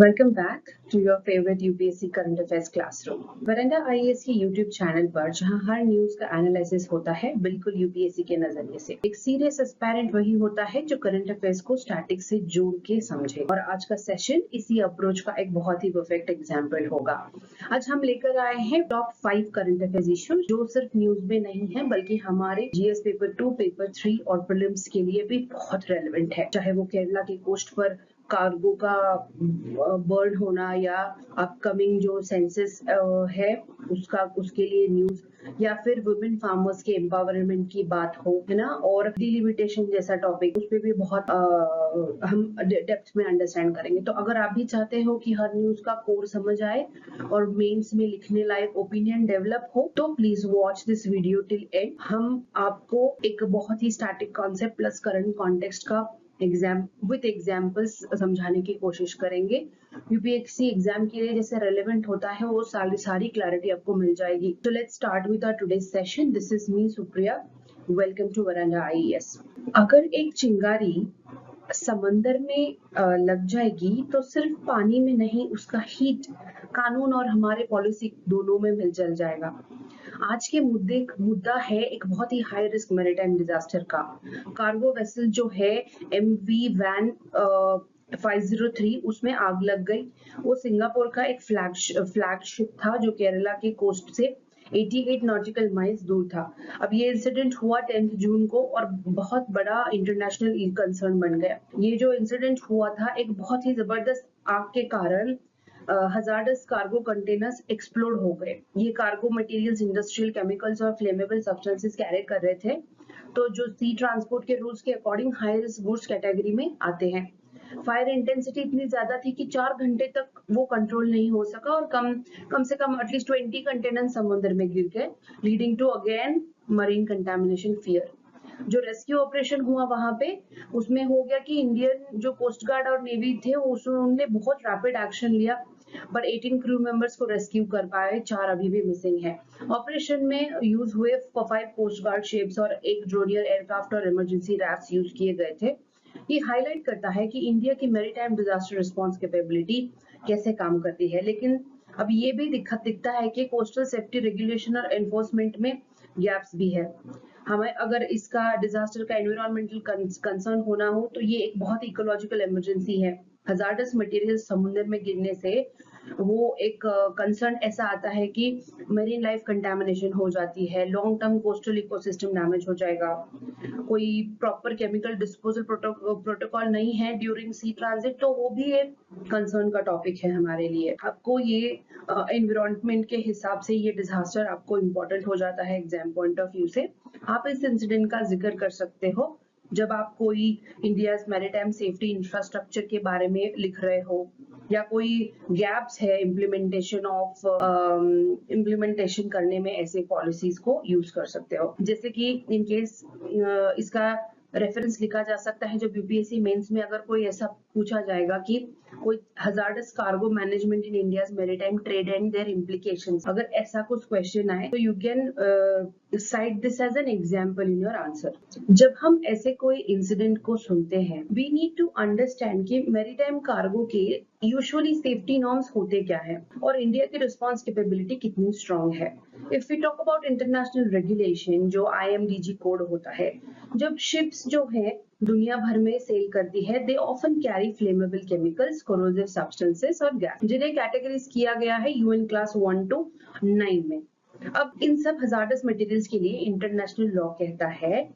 Welcome back to your favourite UPSC current affairs classroom. Veranda IAS के YouTube channel पर जहां हर news का analysis होता है बिल्कुल यूपीएससी के नजरिए से। एक सीरियस एस्पायरेंट वही होता है जो करंट अफेयर्स को स्टैटिक से जोड़ के समझे, और आज का सेशन इसी अप्रोच का एक बहुत ही परफेक्ट एग्जाम्पल होगा। आज हम लेकर आए हैं टॉप 5 करंट अफेयर्स इश्यू जो सिर्फ न्यूज में नहीं है बल्कि हमारे जीएस पेपर 2, पेपर 3 और प्रीलिम्स के लिए भी बहुत रेलेवेंट है। चाहे वो केरला की कोस्ट पर कार्गो का बर्न होना या अपकमिंग जो सेंसस है उसके लिए न्यूज, या फिर वुमेन फार्मर्स के एम्पावरमेंट की बात हो, है ना, और डिलिमिटेशन जैसा टॉपिक, उस पर भी बहुत हम डेप्थ में अंडरस्टैंड करेंगे। तो अगर आप भी चाहते हो कि हर न्यूज का कोर समझ आए और मेंस में लिखने लायक ओपिनियन डेवलप हो तो please watch this video till end. हम आपको एक बहुत ही static concept plus current context का विद एग्जाम्पल्स समझाने की कोशिश करेंगे। यूपीएससी एग्जाम के लिए जैसे रेलेवेंट होता है वो सारी क्लैरिटी आपको मिल जाएगी। तो let's start with our today's session. This is me Supriya, welcome to Veranda IAS. अगर एक चिंगारी समंदर में लग जाएगी तो सिर्फ पानी में नहीं, उसका हीट कानून और हमारे पॉलिसी दोनों में जल जाएगा। आज के मुद्दा है एक बहुत ही हाई रिस्क मैरीटाइम डिजास्टर का। कार्गो वेसल जो है MV वैन 503, उसमें आग लग गई। वो सिंगापुर का एक फ्लैगशिप था जो केरला के कोस्ट से 88 नॉटिकल माइल्स दूर था। अब ये इंसिडेंट हुआ 10 जून को और बहुत बड़ा इंटरनेशनल कंसर्न बन गया। ये जो इंसिडेंट हुआ था एक बहुत ही जबरदस्त आग के कारण हजार्डस कार्गो कंटेनर्स एक्सप्लोड हो गए। ये कार्गो मटेरियल्स इंडस्ट्रियल केमिकल्स और फ्लेमेबल सब्सटेंसेस कैरी कर रहे थे, तो जो सी ट्रांसपोर्ट के रूल्स के according high risk goods category में आते हैं। फायर इंटेंसिटी इतनी ज्यादा थी कि 4 घंटे तक वो कंट्रोल नहीं हो सका और कम से कम एटलीस्ट 20 कंटेनर समुद्र में गिर गए, leading to again marine contamination fear. जो रेस्क्यू ऑपरेशन हुआ वहां पे उसमें हो गया कि इंडियन जो कोस्ट गार्ड और नेवी थे उन्होंने बहुत रैपिड एक्शन लिया, पर 18 क्रू मेंबर्स को रेस्क्यू कर पाए, 4 अभी भी मिसिंग है। ऑपरेशन में यूज हुए 5 कोस्ट गार्ड शिप्स और 1 ड्रोनियर एयरक्राफ्ट और इमरजेंसी रैफ्ट यूज किए गए थे। ये हाईलाइट करता है कि इंडिया की मैरीटाइम डिजास्टर रिस्पांस कैपेबिलिटी कैसे काम करती है। लेकिन अब ये भी दिखता है कि कोस्टल सेफ्टी रेगुलेशन और एनफोर्समेंट में गैप्स भी है। हमें अगर इसका डिजास्टर का एनवायरमेंटल कंसर्न होना हो तो ये एक बहुत इकोलॉजिकल इमरजेंसी है। हजार्डस मटेरियल समुद्र में गिरने से वो एक कंसर्न ऐसा आता है कि मेरीन लाइफ कंटामिनेशन हो जाती है, long term coastal ecosystem damage हो जाएगा, कोई प्रॉपर केमिकल डिस्पोजल प्रोटोकॉल नहीं है ड्यूरिंग सी ट्रांजिट, तो वो भी एक कंसर्न का टॉपिक है हमारे लिए। आपको ये एनवायरनमेंट के हिसाब से ये डिजास्टर आपको इम्पोर्टेंट हो जाता है एग्जाम पॉइंट ऑफ व्यू से। आप इस इंसिडेंट का जिक्र कर सकते हो जब आप कोई इंडिया मैरीटाइम सेफ्टी इंफ्रास्ट्रक्चर के बारे में लिख रहे हो, या कोई गैप्स है इम्प्लीमेंटेशन करने में, ऐसे पॉलिसीज को यूज कर सकते हो। जैसे कि इन केस इसका रेफरेंस लिखा जा सकता है जब यूपीएससी मेंस में अगर कोई ऐसा पूछा जाएगा कि कोई hazardous cargo management in India's maritime trade and their implications, अगर ऐसा कुछ क्वेश्चन आए तो you can cite this as an example in your answer. जब हम ऐसे कोई इंसिडेंट को सुनते हैं वी नीड टू अंडरस्टैंड कि मैरीटाइम कार्गो के यूजुअली सेफ्टी नॉर्म्स होते क्या है और इंडिया की रिस्पांस कैपेबिलिटी कितनी स्ट्रांग है। If we talk about international regulation जो IMDG कोड होता है, जब शिप्स जो है दुनिया भर में सेल करती है they often carry flammable chemicals, corrosive substances और गैस, जिन्हें कैटेगराइज किया गया है UN क्लास 1 to 9 में। अब इन सब हजार्डस मटेरियल्स के लिए इंटरनेशनल लॉ कहता है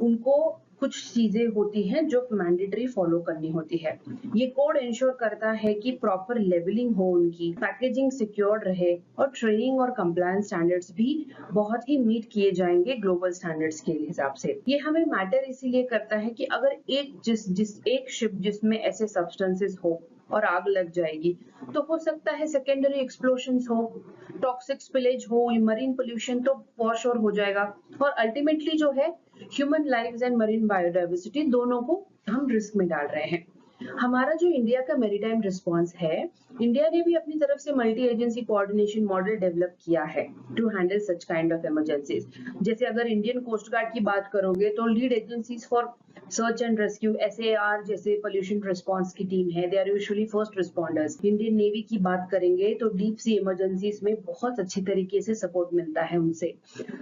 उनको कुछ चीजें होती हैं जो मैंडेटरी फॉलो करनी होती है। ये कोड इंश्योर करता है कि प्रॉपर लेवलिंग हो, उनकी पैकेजिंग सिक्योर्ड रहे और ट्रेनिंग और कंप्लायंस स्टैंडर्ड्स भी बहुत ही मीट किए जाएंगे ग्लोबल स्टैंडर्ड्स के हिसाब से। ये हमें मैटर इसीलिए करता है कि अगर एक शिप जिसमें ऐसे सब्सटेंसेस हो और आग लग जाएगी तो हो सकता है सेकेंडरी एक्सप्लोशंस हो, टॉक्सिक स्पिलेज हो, मरीन पोल्यूशन तो फॉर श्योर हो जाएगा, और अल्टीमेटली जो है human lives and marine biodiversity दोनों को हम रिस्क में डाल रहे हैं। हमारा जो इंडिया का मैरीटाइम रिस्पांस है, इंडिया ने भी अपनी तरफ से multi agency coordination model develop किया है to handle such kind of emergencies. जैसे अगर इंडियन कोस्ट गार्ड की बात करोगे तो lead agencies for search and rescue SAR जैसे पोल्यूशन रिस्पांस की टीम है, they are usually first responders. Indian Navy की बात करेंगे तो डीप सी इमरजेंसीज में बहुत अच्छी तरीके से सपोर्ट मिलता है उनसे।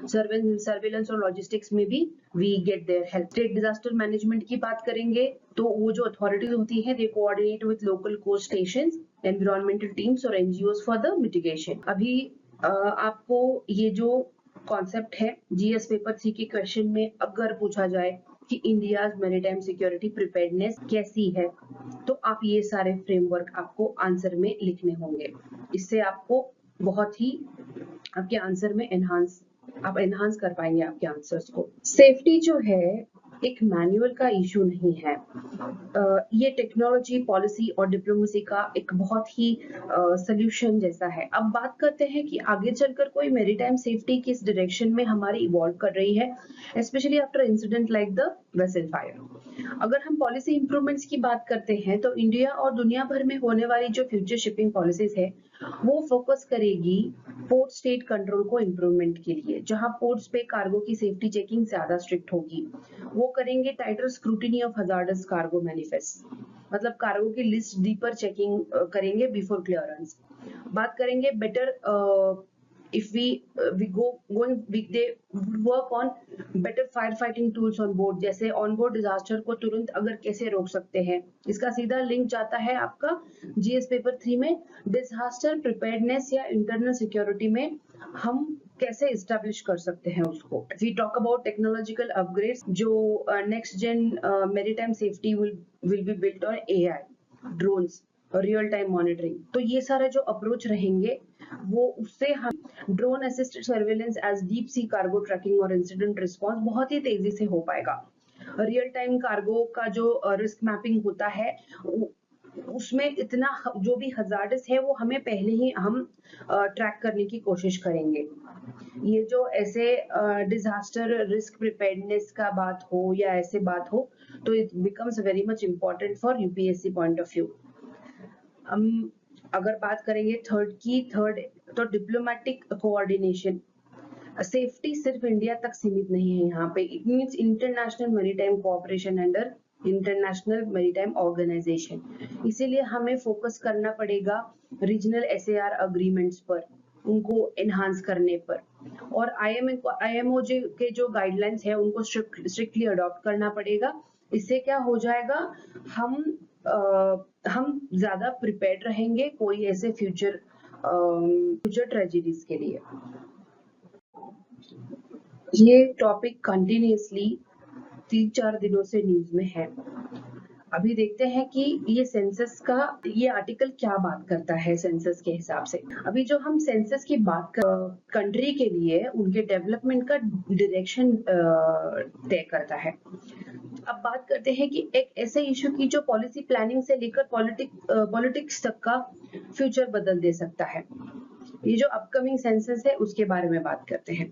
सर्वेलेंस और लॉजिस्टिक्स में भी we get there help. State disaster management की बात करेंगे तो वो जो अथॉरिटीज होती है, they coordinate with local coast stations, environmental teams और NGOs फॉर द मिटिगेशन। अभी आपको ये जो कॉन्सेप्ट है GS पेपर 3 के क्वेश्चन में अगर पूछा जाए कि इंडिया मैरीटाइम सिक्योरिटी प्रिपेयर्डनेस कैसी है, तो आप ये सारे फ्रेमवर्क आपको आंसर में लिखने होंगे। इससे आपको बहुत ही आपके आंसर में आप एनहांस कर पाएंगे आपके आंसर्स को। सेफ्टी जो है एक मैनुअल का इशू नहीं है, ये टेक्नोलॉजी, पॉलिसी और डिप्लोमेसी का एक बहुत ही सोल्यूशन जैसा है। अब बात करते हैं कि आगे चलकर कोई मैरीटाइम सेफ्टी किस डायरेक्शन में हमारी इवॉल्व कर रही है, specially after incident like the vessel fire. अगर हम पॉलिसी इंप्रूवमेंट्स की बात करते हैं तो इंडिया और दुनिया भर में होने वाली जो फ्यूचर शिपिंग पॉलिसीज है वो फोकस करेगी पोर्ट स्टेट कंट्रोल को इम्प्रूवमेंट के लिए, जहां पोर्ट्स पे कार्गो की सेफ्टी चेकिंग ज्यादा स्ट्रिक्ट होगी। वो करेंगे tighter scrutiny of hazardous cargo manifest, मतलब कार्गो की लिस्ट डीपर चेकिंग करेंगे बिफोर क्लियरेंस। बात करेंगे better if we they work on better fire fighting tools on board, जैसे ऑन बोर्ड डिजास्टर को तुरंत अगर कैसे रोक सकते हैं। इसका सीधा लिंक जाता है आपका GS पेपर 3 में डिजास्टर प्रिपेयर्डनेस या इंटरनल सिक्योरिटी में हम कैसे इस्टेब्लिश कर सकते हैं उसको। We talk about technological upgrades, जो next gen maritime safety will be built on AI, drones, real time monitoring. तो ये सारे जो अप्रोच रहेंगे वो उससे हम drone assisted surveillance as deep sea cargo tracking और इंसिडेंट रिस्पांस बहुत ही तेजी से हो पाएगा। रियल टाइम कार्गो का जो रिस्क मैपिंग होता है उसमें इतना जो भी हजार्डस है वो हमें पहले ही हम ट्रैक करने की कोशिश करेंगे। ये जो ऐसे डिजास्टर रिस्क प्रिपेयर्डनेस का बात हो या ऐसे बात हो तो it becomes very much important for UPSC point of view. हम अगर बात करेंगे थर्ड तो डिप्लोमेटिक कोऑर्डिनेशन। सेफ्टी सिर्फ इंडिया तक सीमित नहीं है यहाँ पे, it means international maritime cooperation under International Maritime Organization. इसीलिए हमें फोकस करना पड़ेगा रीजनल SAR अग्रीमेंट्स पर, उनको एनहांस करने पर, और IMO के जो गाइडलाइंस है उनको स्ट्रिक्टली अडॉप्ट करना पड़ेगा। इससे क्या हो जाएगा, हम ज्यादा प्रिपेयर्ड रहेंगे कोई ऐसे फ्यूचर ट्रेजेडीज के लिए। ये टॉपिक कंटिन्यूअसली 3-4 दिनों से न्यूज में है। अभी देखते हैं कि ये सेंसस का ये आर्टिकल क्या बात करता है सेंसस के हिसाब से। अभी जो हम सेंसस की बात कंट्री के लिए उनके डेवलपमेंट का डायरेक्शन तय करता है। अब बात करते हैं कि एक ऐसे इशू की जो पॉलिसी प्लानिंग से लेकर पॉलिटिक्स तक का फ्यूचर बदल दे सकता है। ये जो अपकमिंग सेंसस है उसके बारे में बात करते हैं।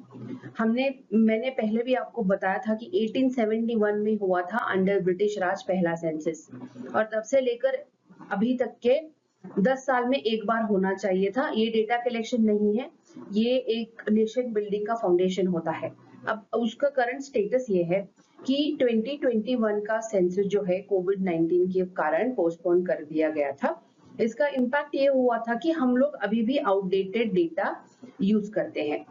मैंने पहले भी आपको बताया था कि 1871 में हुआ था अंडर ब्रिटिश राज पहला सेंसस, और तब से लेकर अभी तक के 10 साल में एक बार होना चाहिए था। ये डेटा कलेक्शन नहीं है, ये एक नेशन बिल्डिंग का फाउंडेशन होता है। अब उसका करंट स्टेटस ये है कि 2021 का सेंसस जो है कोविड-19 के कारण पोस्टपोन कर दिया गया था। इसका इम्पैक्ट ये हुआ था कि हम लोग अभी भी आउटडेटेड डेटा यूज करते हैं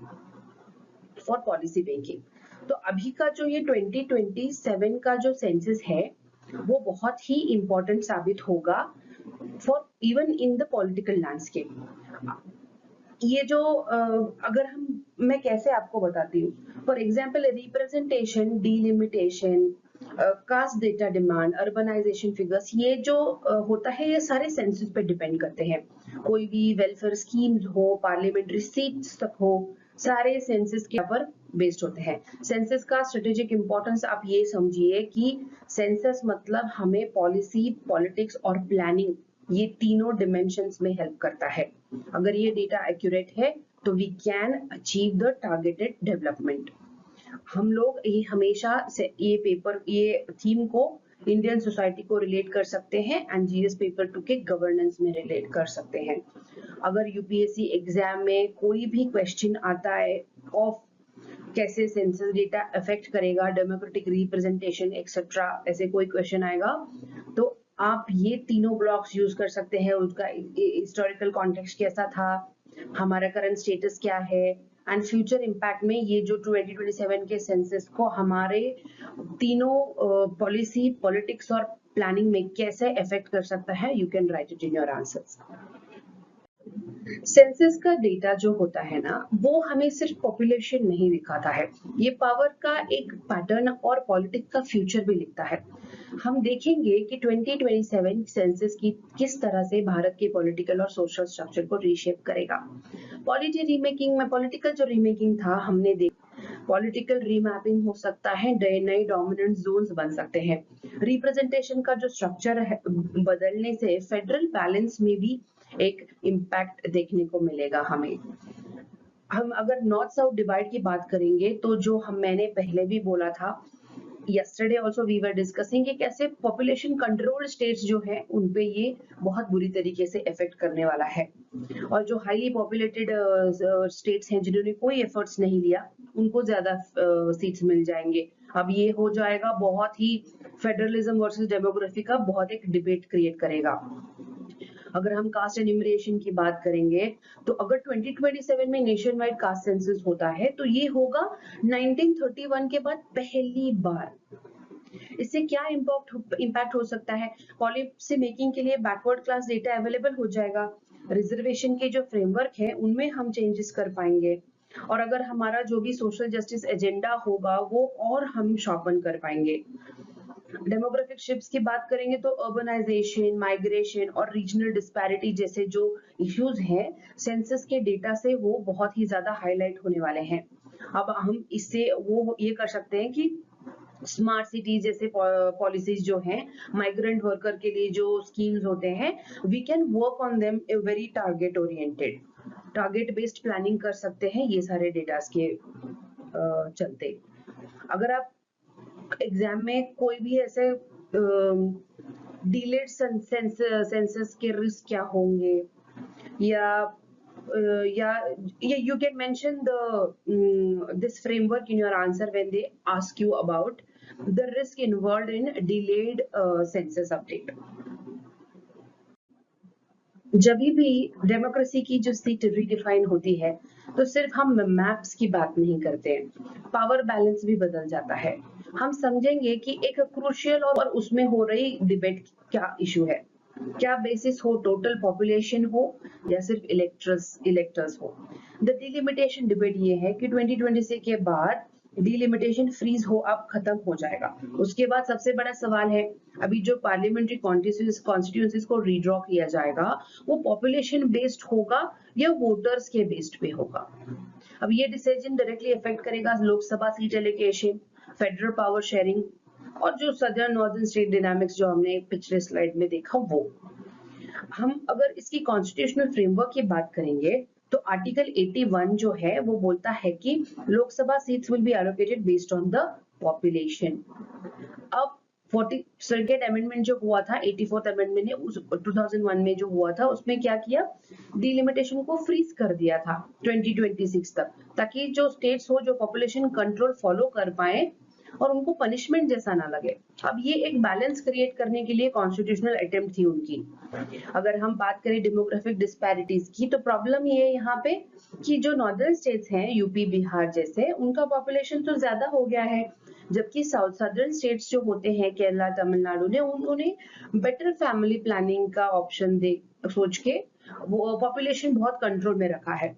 फॉर पॉलिसी मेकिंग। तो अभी का जो ये 2027 का जो सेंसस है वो बहुत ही इंपॉर्टेंट साबित होगा for even in the political landscape. ये जो मैं कैसे आपको बताती हूँ, for example representation, delimitation, caste data demand, urbanisation figures, ये जो होता है ये सारे सेंसस पे डिपेंड करते हैं। कोई भी वेलफेयर स्कीम्स हो, पार्लियामेंट्री सीट्स तक हो, सारे सेंसस के ऊपर बेस्ड होते हैं। सेंसस का स्ट्रेटेजिक इंपॉर्टेंस आप ये समझिए कि सेंसस मतलब हमें पॉलिसी, पॉलिटिक्स और प्लानिंग, ये तीनों डिमेंशंस में हेल्प करता है। अगर ये डेटा एक्यूरेट है तो we can achieve the targeted development. हम लोग ये हमेशा से ये थीम को इंडियन सोसाइटी को रिलेट कर सकते हैं एंड GS पेपर 2 के गवर्नेंस में रिलेट कर सकते हैं। अगर UPSC एग्जाम में कोई भी क्वेश्चन आता है ऑफ कैसे सेंसस डेटा अफेक्ट करेगा डेमोक्रेटिक रिप्रेजेंटेशन एक्सेट्रा, ऐसे कोई क्वेश्चन आएगा तो आप ये तीनों ब्लॉक्स यूज कर सकते हैं। उसका हिस्टोरिकल कॉन्टेक्स्ट कैसा था, हमारा करंट स्टेटस क्या है, एंड फ्यूचर इम्पैक्ट में ये जो 2027 के सेंसस को हमारे तीनों पॉलिसी पॉलिटिक्स और प्लानिंग में कैसे अफेक्ट कर सकता है। You can write it in your answers. Census का डेटा जो होता है ना, वो हमें सिर्फ पॉपुलेशन नहीं दिखाता है, ये पावर का एक पैटर्न और पॉलिटिक्स का फ्यूचर भी लिखता है। हम देखेंगे कि 2027 सेंसस की किस तरह से भारत के पॉलिटिकल और सोशल स्ट्रक्चर को रीशेप करेगा। पॉलिटी रीमेकिंग में पॉलिटिकल जो रीमेकिंग था हमने पॉलिटिकल रीमैपिंग हो सकता है, नए डोमिनेंट जोन्स बन सकते हैं। रिप्रेजेंटेशन का जो स्ट्रक्चर है बदलने से फेडरल बैलेंस में भी एक इम्पैक्ट देखने को मिलेगा हमें। हम अगर नॉर्थ साउथ डिवाइड की बात करेंगे तो जो मैंने पहले भी बोला था, yesterday also we were discussing कि कैसे पॉपुलेशन कंट्रोल स्टेट्स जो है उन पे ये बहुत बुरी तरीके से इफेक्ट करने वाला है, और जो हाईली पॉपुलेटेड स्टेट्स हैं जिन्होंने कोई एफर्ट्स नहीं लिया उनको ज्यादा सीट्स मिल जाएंगे। अब ये हो जाएगा बहुत ही फेडरलिज्म वर्सेस डेमोग्राफी का बहुत एक डिबेट क्रिएट करेगा। अगर हम कास्ट एन्यूमरेशन की बात करेंगे तो अगर 2027 में नेशन वाइड कास्ट सेंसस होता है तो ये होगा 1931 के बाद पहली बार। इससे क्या इम्पैक्ट हो सकता है, पॉलिसी मेकिंग के लिए बैकवर्ड क्लास डेटा अवेलेबल हो जाएगा, रिजर्वेशन के जो फ्रेमवर्क है उनमें हम चेंजेस कर पाएंगे, और अगर हमारा जो भी सोशल जस्टिस एजेंडा होगा वो और हम शॉर्पन कर पाएंगे। डेमोग्राफिक शिफ्ट्स की बात करेंगे तो अर्बनाइजेशन, माइग्रेशन और रीजनल डिस्पैरिटी जैसे जो इश्यूज हैं सेंसस के डेटा से वो बहुत ही ज्यादा हाईलाइट होने वाले हैं। अब हम इससे वो ये कर सकते हैं कि स्मार्ट सिटी जैसे पॉलिसीज जो हैं, माइग्रेंट वर्कर के लिए जो स्कीम्स होते हैं, we can work on them a very target oriented, target based planning कर सकते हैं ये सारे डेटास के चलते। अगर आप एग्जाम में कोई भी ऐसे डिलेड सेंसस के रिस्क क्या होंगे, या you can mention this framework in your answer when they ask you about the risk involved in delayed census update. जब भी डेमोक्रेसी की जो सीट रिडिफाइन होती है तो सिर्फ हम मैप्स की बात नहीं करते, पावर बैलेंस भी बदल जाता है। हम समझेंगे कि एक क्रूशियल और उसमें हो रही डिबेट क्या इशू है, क्या बेसिस हो टोटल पॉपुलेशन हो या सिर्फ इलेक्टर्स हो। द डिलिमिटेशन डिबेट ये है कि 2026 के बाद डिलिमिटेशन फ्रीज हो अब खत्म हो जाएगा। उसके बाद सबसे बड़ा सवाल है अभी जो पार्लियामेंट्री कॉन्स्टिट्यूंसीज को रीड्रॉ किया जाएगा वो पॉपुलेशन बेस्ड होगा या वोटर्स के बेस्ड पे होगा। अब ये डिसीजन डायरेक्टली अफेक्ट करेगा Lok Sabha seat allocation, federal power sharing और जो सदर्न नॉर्दर्न स्टेट डायनामिक्स जो हमने पिछले स्लाइड में देखा वो। हम अगर इसकी कॉन्स्टिट्यूशनल फ्रेमवर्क की बात करेंगे तो आर्टिकल 81 जो है वो बोलता है कि Lok Sabha seats will be allocated based on the population. अब 40 सर्किट अमेंडमेंट जो हुआ था 84th अमेंडमेंट ने उस 2001 में जो हुआ था उसमें क्या किया, डिलिमिटेशन को फ्रीज कर दिया था 2026 तक, ताकि जो स्टेट्स हो जो पॉपुलेशन कंट्रोल फॉलो कर पाए और उनको पनिशमेंट जैसा ना लगे। अब ये एक बैलेंस क्रिएट करने के लिए कॉन्स्टिट्यूशनल अटेम्प्ट थी उनकी। अगर हम बात करें डेमोग्राफिक डिस्पैरिटीज की तो प्रॉब्लम ये है यहाँ पे कि जो नॉर्दर्न स्टेट्स हैं यूपी बिहार जैसे उनका पॉपुलेशन तो ज्यादा हो गया है, जबकि सदर्न स्टेट्स जो होते हैं केरला तमिलनाडु ने उन्होंने बेटर फैमिली प्लानिंग का ऑप्शन सोच के वो पॉपुलेशन बहुत कंट्रोल में रखा है।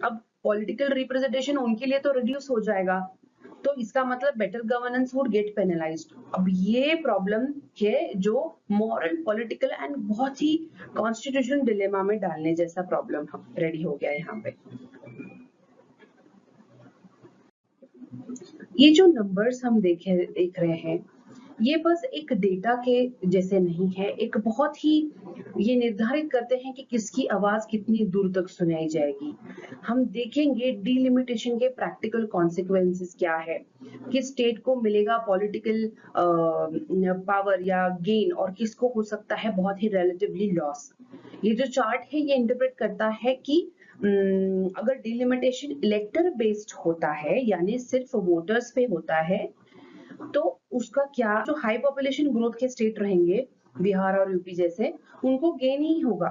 अब पॉलिटिकल रिप्रेजेंटेशन उनके लिए तो रिड्यूस हो जाएगा, तो इसका मतलब better governance would get penalised. अब ये प्रॉब्लम है जो मॉरल पॉलिटिकल एंड बहुत ही कॉन्स्टिट्यूशनल डिलेमा में डालने जैसा प्रॉब्लम रेडी हो गया है यहाँ पे। ये जो नंबर्स हम देख रहे हैं ये बस एक डेटा के जैसे नहीं है, एक बहुत ही ये निर्धारित करते हैं कि किसकी आवाज कितनी दूर तक सुनाई जाएगी। हम देखेंगे डिलिमिटेशन के प्रैक्टिकल कॉन्सिक्वेंसेस क्या है, किस स्टेट को मिलेगा पॉलिटिकल पावर या गेन और किसको हो सकता है बहुत ही रिलेटिवली लॉस। ये जो चार्ट है ये इंटरप्रेट करता है कि अगर डिलिमिटेशन इलेक्टर बेस्ड होता है यानी सिर्फ वोटर्स पे होता है तो उसका क्या, जो हाई पॉपुलेशन ग्रोथ के स्टेट रहेंगे बिहार और यूपी जैसे, उनको गेन ही होगा,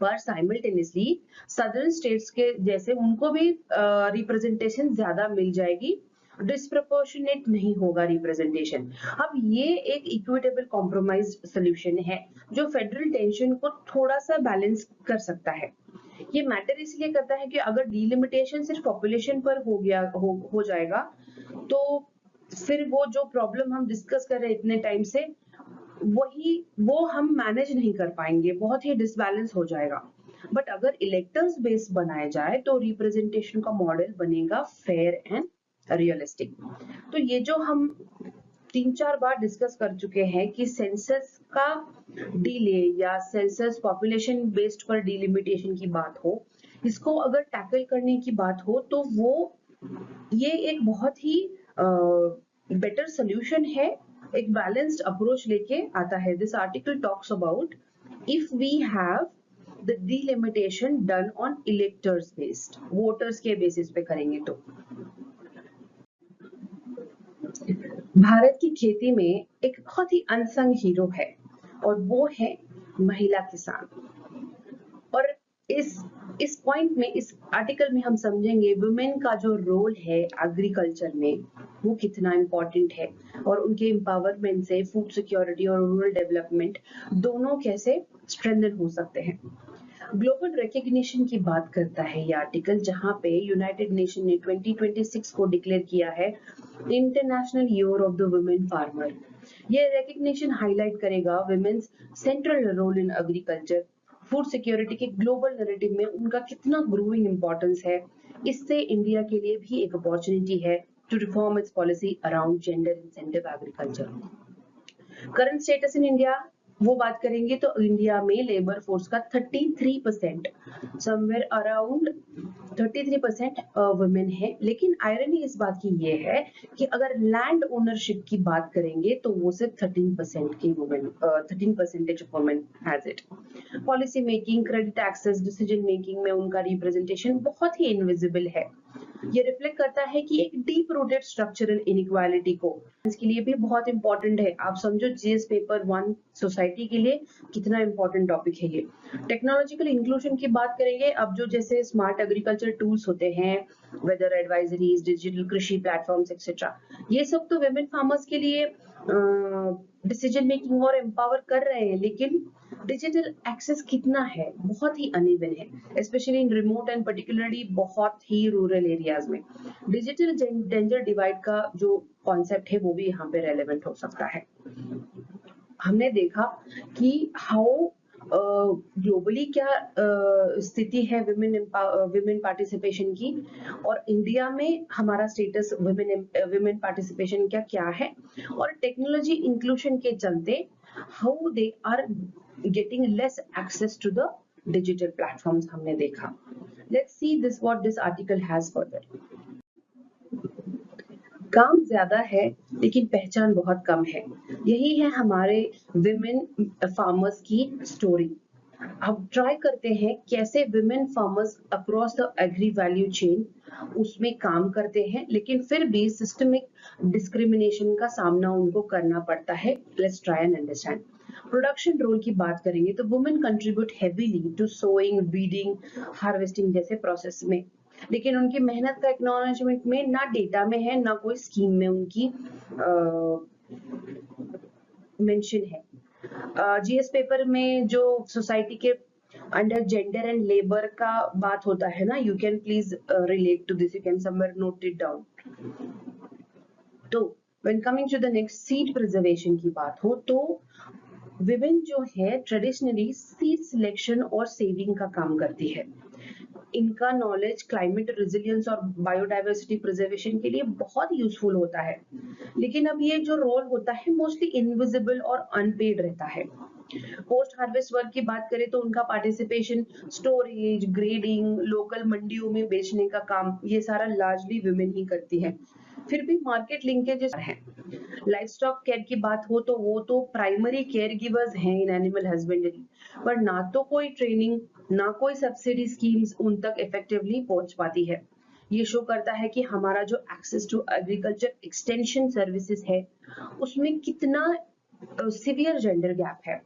पर साइमल्टेनियसली सदर्न स्टेट्स के जैसे उनको भी रिप्रेजेंटेशन ज्यादा मिल जाएगी, डिस्प्रपोर्शनेट नहीं होगा रिप्रेजेंटेशन। अब ये एक इक्विटेबल कॉम्प्रोमाइज सोल्यूशन है जो फेडरल टेंशन को थोड़ा सा बैलेंस कर सकता है। ये मैटर इसलिए करता है कि अगर डिलिमिटेशन सिर्फ पॉपुलेशन पर हो गया हो जाएगा तो फिर वो जो प्रॉब्लम हम डिस्कस कर रहे हैं इतने टाइम से वो हम मैनेज नहीं कर पाएंगे, बहुत ही डिसबैलेंस हो जाएगा। बट अगर इलेक्टर्स बेस बनाया जाए तो रिप्रेजेंटेशन का मॉडल बनेगा फेयर एंड रियलिस्टिक। तो ये जो हम 3-4 बार डिस्कस कर चुके हैं कि सेंसस का डिले या सेंसस पॉपुलेशन बेस्ड पर डिलिमिटेशन की बात हो, इसको अगर टैकल करने की बात हो तो वो ये एक बहुत ही बेटर सोल्यूशन है, एक बैलेंस्ड अप्रोच लेके आता है। This article talks about if we have the delimitation done on electors based, voters के बेसिस पे करेंगे तो। भारत की खेती में एक बहुत ही अनसंग हीरो है और वो है महिला किसान। और इस पॉइंट में, इस आर्टिकल में हम समझेंगे वुमेन का जो रोल है एग्रीकल्चर में वो कितना इम्पोर्टेंट है और उनके एम्पावरमेंट से फूड सिक्योरिटी और रूरल डेवलपमेंट दोनों कैसे स्ट्रेंथन हो सकते हैं। ग्लोबल रिकग्निशन की बात करता है ये आर्टिकल, जहां पे यूनाइटेड नेशन ने 2026 को डिक्लेयर किया है International Year of the Women Farmer. ये रिकग्निशन हाईलाइट करेगा women's central role in agriculture, food security के ग्लोबल नैरेटिव में उनका कितना ग्रोइंग इंपॉर्टेंस है। इससे इंडिया के लिए भी एक अपॉर्चुनिटी है to reform its policy around gender incentive agriculture. Current status in India वो बात करेंगे तो इंडिया में लेबर फोर्स का 33%, समवेयर अराउंड 33% वुमेन है। लेकिन आयरनी इस बात की ये है कि अगर लैंड ओनरशिप की बात करेंगे तो वो सिर्फ 13% की women, 13% of women has it. Policy making, credit access, decision making में उनका रिप्रेजेंटेशन बहुत ही इनविजिबल है। ये रिफ्लेक्ट करता है कि एक डीप रूटेड स्ट्रक्चरल इनइक्वालिटी को, इसके लिए भी बहुत इंपॉर्टेंट है। आप समझो जीएस पेपर 1 सोसाइटी के लिए कितना इंपॉर्टेंट टॉपिक है ये। टेक्नोलॉजिकल इंक्लूजन की बात करेंगे, अब जो जैसे स्मार्ट एग्रीकल्चर टूल्स होते हैं, वेदर एडवाइजरीज, डिजिटल कृषि प्लेटफॉर्म्स एक्सेट्रा, ये सब तो वुमेन फार्मर्स के लिए डिसीजन मेकिंग और एम्पावर कर रहे हैं, लेकिन डिजिटल एक्सेस कितना है, बहुत ही अनइवन है, specially in remote and particularly बहुत ही रूरल एरियाज में। डिजिटल जेंडर डिवाइड का जो कॉन्सेप्ट है वो भी यहाँ पे रेलेवेंट हो सकता है। हमने देखा कि हाउ ग्लोबली क्या स्थिति है विमेन पार्टिसिपेशन की, और इंडिया में हमारा स्टेटस विमेन पार्टिसिपेशन क्या क्या है, और टेक्नोलॉजी इंक्लूजन के चलते how they are getting less access to the digital platforms हमने देखा। Let's see this what this article has further. काम ज्यादा है लेकिन पहचान बहुत कम है, यही है हमारे विमेन फार्मर्स की स्टोरी। अब ट्राई करते हैं कैसे women farmers across the agri value chain उसमें काम करते हैं, लेकिन फिर भी सिस्टमिक डिस्क्रिमिनेशन का सामना उनको करना पड़ता है। Let's try and understand. Production role की बात करेंगे तो women contribute heavily to sowing, weeding, harvesting जैसे प्रोसेस में, लेकिन उनकी मेहनत का एक्नॉलेजमेंट में ना डेटा में है ना कोई स्कीम में उनकी मेंशन है। जीएस पेपर में जो सोसाइटी के अंडर जेंडर एंड लेबर का बात होता है ना, you can please relate to this, you can somewhere note it down. तो when coming to the next, seed preservation की बात हो तो विमेन जो है ट्रेडिशनली सीड सिलेक्शन और सेविंग का काम करती है। इनका नॉलेज क्लाइमेट रेजिलियंस और बायोडाइवर्सिटी प्रिजर्वेशन के लिए बहुत यूजफुल होता है, लेकिन अब ये जो रोल होता है मोस्टली इनविजिबल और अनपेड रहता है। पोस्ट हार्वेस्ट वर्क की बात करें तो उनका पार्टिसिपेशन स्टोरेज, ग्रेडिंग, लोकल मंडियों में बेचने का काम, ये सारा लार्जली वुमेन ही करती है। फिर भी मार्केट लिंकेजेस हैं। लाइफ स्टॉक केयर की बात हो तो वो तो प्राइमरी केयर गिवर्स हैं इन एनिमल हस्बेंड्री, पर ना तो कोई ट्रेनिंग ना कोई सब्सिडी स्कीम्स उन तक इफेक्टिवली पहुंच पाती है। ये शो करता है कि हमारा जो access to agriculture extension services है उसमें कितना सिवियर जेंडर गैप है।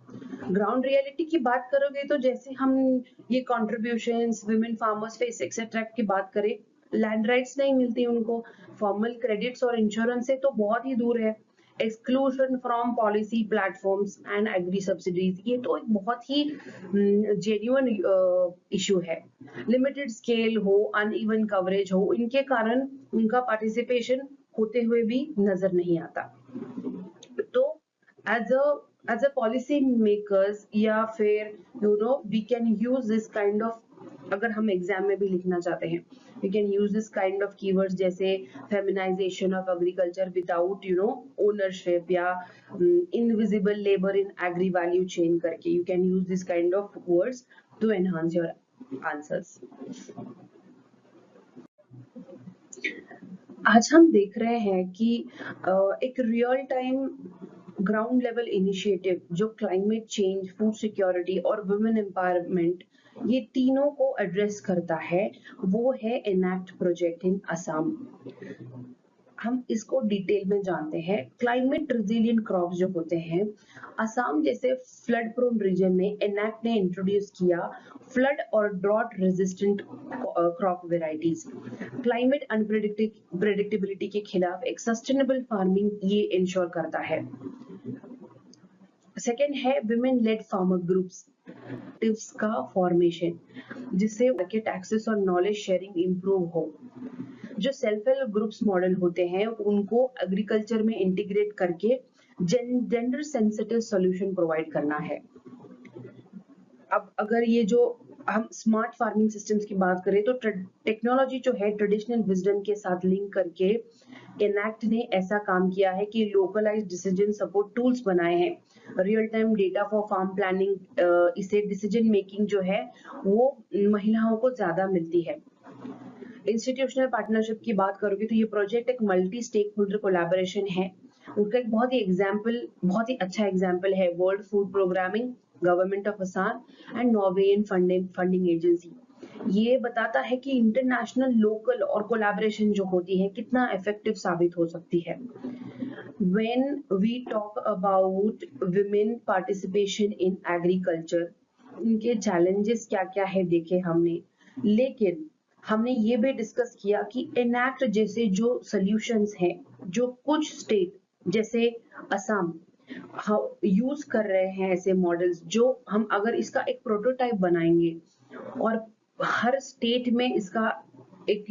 ग्राउंड रियलिटी की बात करोगे तो जैसे हम ये contributions women farmers face et cetera की बात करें, लैंड राइट्स नहीं मिलती उनको, फॉर्मल क्रेडिट्स और इंश्योरेंस से तो बहुत ही दूर है, exclusion from policy platforms and agri subsidies, ये तो एक बहुत ही जेन्युइन इशू है। लिमिटेड स्केल हो, अनइवन कवरेज हो, इनके कारण उनका पार्टिसिपेशन होते हुए भी नजर नहीं आता। तो एज अ पॉलिसी मेकर्स या फिर we can use this kind of, अगर हम एग्जाम में भी लिखना चाहते हैं, we can use this kind of keywords जैसे feminisation of agriculture without ownership या invisible labour in agri value chain करके, you can use this kind of words to enhance your answers. आज हम देख रहे हैं कि एक real time ground level initiative जो क्लाइमेट चेंज, फूड सिक्योरिटी और वुमेन एम्पावरमेंट, ये तीनों को एड्रेस करता है, वो है इनैक्ट प्रोजेक्ट इन असम। हम इसको डिटेल में जानते हैं। क्लाइमेट रेजिलिएंट क्रॉप्स जो होते हैं, असम जैसे फ्लड प्रोन रीजन में इनैक्ट ने इंट्रोड्यूस किया फ्लड और drought resistant crop varieties. Climate unpredictability के खिलाफ एक सस्टेनेबल फार्मिंग ये इंश्योर करता है। सेकेंड है विमेन लेड फार्मर ग्रुप्स का फॉर्मेशन, जिससे मार्केट एक्सेस और नॉलेज शेयरिंग इंप्रूव हो। जो सेल्फ हेल्प ग्रुप्स मॉडल होते हैं उनको एग्रीकल्चर में इंटीग्रेट करके जेंडर सेंसिटिव सॉल्यूशन प्रोवाइड करना है। अब अगर ये जो हम स्मार्ट फार्मिंग सिस्टम्स की बात करें तो टेक्नोलॉजी जो है ट्रेडिशनल विजडम के साथ लिंक करके इनैक्ट ने ऐसा काम किया है कि लोकलाइज्ड डिसीजन सपोर्ट टूल्स बनाए हैं, real time data for farm planning, इसे डिसीजन मेकिंग जो है वो महिलाओं को ज्यादा मिलती है। इंस्टीट्यूशनल पार्टनरशिप की बात करोगे तो ये प्रोजेक्ट एक मल्टी स्टेक होल्डर कोलैबोरेशन है। उनका एक बहुत ही अच्छा एग्जाम्पल है world food programming, government of Assam and Norwegian funding agency. ये बताता है कि इंटरनेशनल, लोकल और कोलैबोरेशन जो होती है कितना इफेक्टिव साबित हो सकती है। When we talk about women participation in agriculture, उनके challenges क्या क्या है देखे हमने, लेकिन हमने ये भी डिस्कस किया कि इनैक्ट जैसे जो सॉल्यूशंस हैं जो कुछ स्टेट जैसे असम यूज कर रहे हैं, ऐसे मॉडल्स जो हम अगर इसका एक प्रोटोटाइप बनाएंगे और हर स्टेट में इसका एक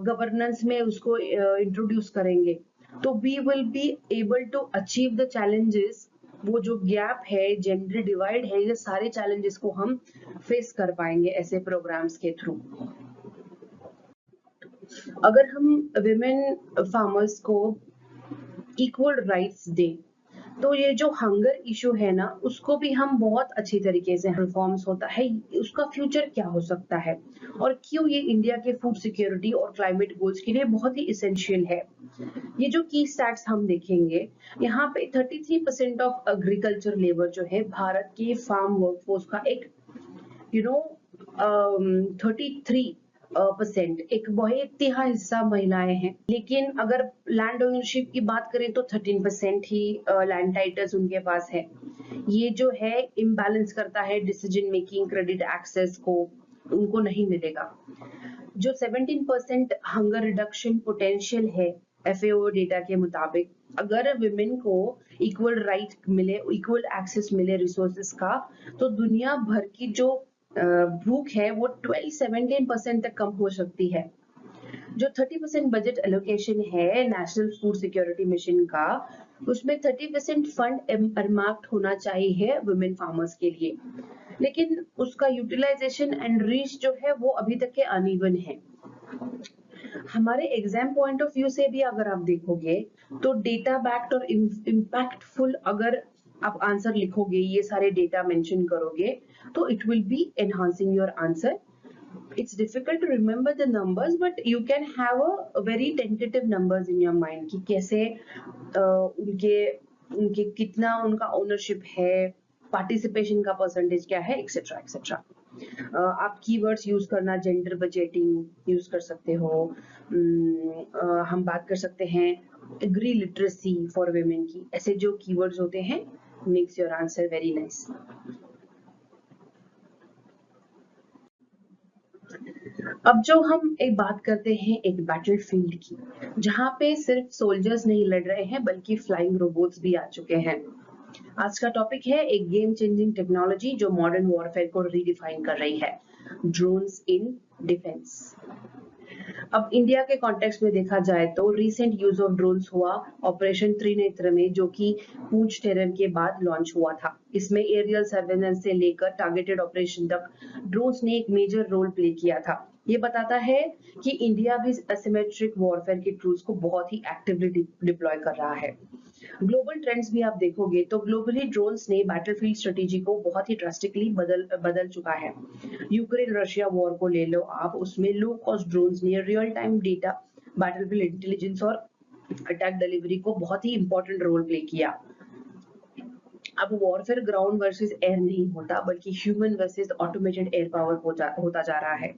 गवर्नेंस में उसको इंट्रोड्यूस करेंगे तो we will be able to achieve the challenges. वो जो गैप है, जेंडर डिवाइड है, ये सारे चैलेंजेस को हम फेस कर पाएंगे ऐसे प्रोग्राम्स के थ्रू। अगर हम विमेन फार्मर्स को इक्वल राइट्स दें तो ये जो हंगर इशू है ना उसको भी हम बहुत अच्छी तरीके से रिफॉर्म्स होता है, उसका फ्यूचर क्या हो सकता है और क्यों ये इंडिया के फूड सिक्योरिटी और क्लाइमेट गोल्स के लिए बहुत ही इसेंशियल है। ये जो की स्टैट्स हम देखेंगे, यहाँ पे 33% ऑफ एग्रीकल्चर लेबर जो है भारत के फार्म वर्कफोर्स का एक 33% एक बहुत तिहाई हिस्सा महिलाएं हैं। लेकिन अगर लैंड ओनरशिप की बात करें तो 13% ही लैंड टाइटल्स उनके पास है। ये जो है इम्बैलेंस करता है डिसीजन मेकिंग, क्रेडिट एक्सेस को उनको नहीं मिलेगा। जो 17% हंगर रिडक्शन पोटेंशियल है FAO डेटा के मुताबिक, अगर विमेन को इक्वल राइट मिले, इक्वल एक्सेस मिले रिसोर्सेज का, तो दुनिया भर की जो भूख है वो 12-17% तक कम हो सकती है। जो 30% बजट एलोकेशन है नेशनल फूड सिक्योरिटी मिशन का, उसमें 30% फंड एरमार्क्ड होना चाहिए वुमेन फार्मर्स के लिए, लेकिन उसका यूटिलाइजेशन एंड रीच जो है वो अभी तक के अनइवन है। हमारे एग्जाम पॉइंट ऑफ व्यू से भी अगर आप देखोगे तो डेटा बैक्ड और इम्पैक्टफुल अगर आप आंसर लिखोगे, ये सारे डेटा मेंशन करोगे, तो it will be enhancing your answer. It's difficult to remember the numbers, but you can have a very tentative numbers in your mind कि कैसे उनके उनके कितना उनका ओनरशिप है, पार्टिसिपेशन का परसेंटेज क्या है, एक्सेट्रा एक्सेट्रा। आप कीवर्ड्स यूज करना, जेंडर बजटिंग यूज कर सकते हो। हम बात कर सकते हैं एग्री लिटरेसी फॉर women की, ऐसे जो कीवर्ड्स होते हैं makes your answer very nice. अब जो हम एक बात करते हैं एक बैटलफील्ड की, जहां पे सिर्फ सोल्जर्स नहीं लड़ रहे हैं बल्कि फ्लाइंग रोबोट्स भी आ चुके हैं। आज का टॉपिक है एक गेम चेंजिंग टेक्नोलॉजी जो मॉडर्न वॉरफेयर को रीडिफाइन कर रही है, ड्रोन्स इन डिफेंस। अब इंडिया के कॉन्टेक्स्ट में देखा जाए तो रिसेंट यूज ऑफ ड्रोन्स हुआ ऑपरेशन त्रिनेत्र में, जो कि पूंछ टेरर के बाद लॉन्च हुआ था। इसमें एरियल सर्वेलेंस से लेकर टारगेटेड ऑपरेशन तक ड्रोन्स ने एक मेजर रोल प्ले किया था। ये बताता है कि इंडिया भी असिमेट्रिक वॉरफेयर के टूल्स को बहुत ही एक्टिवली डिप्लॉय कर रहा है। ग्लोबल ट्रेंड्स भी आप देखोगे तो ग्लोबली ड्रोन्स ने बैटलफील्ड स्ट्रेटेजी को बहुत ही ड्रास्टिकली बदल चुका है। यूक्रेन रशिया वॉर को ले लो आप, उसमें लो कॉस्ट ड्रोन्स ने real time data, battlefield intelligence और अटैक डिलीवरी को बहुत ही इंपॉर्टेंट रोल प्ले किया। अब वॉरफेयर ग्राउंड वर्सेस एयर नहीं होता बल्कि human versus automated air power होता जा रहा है।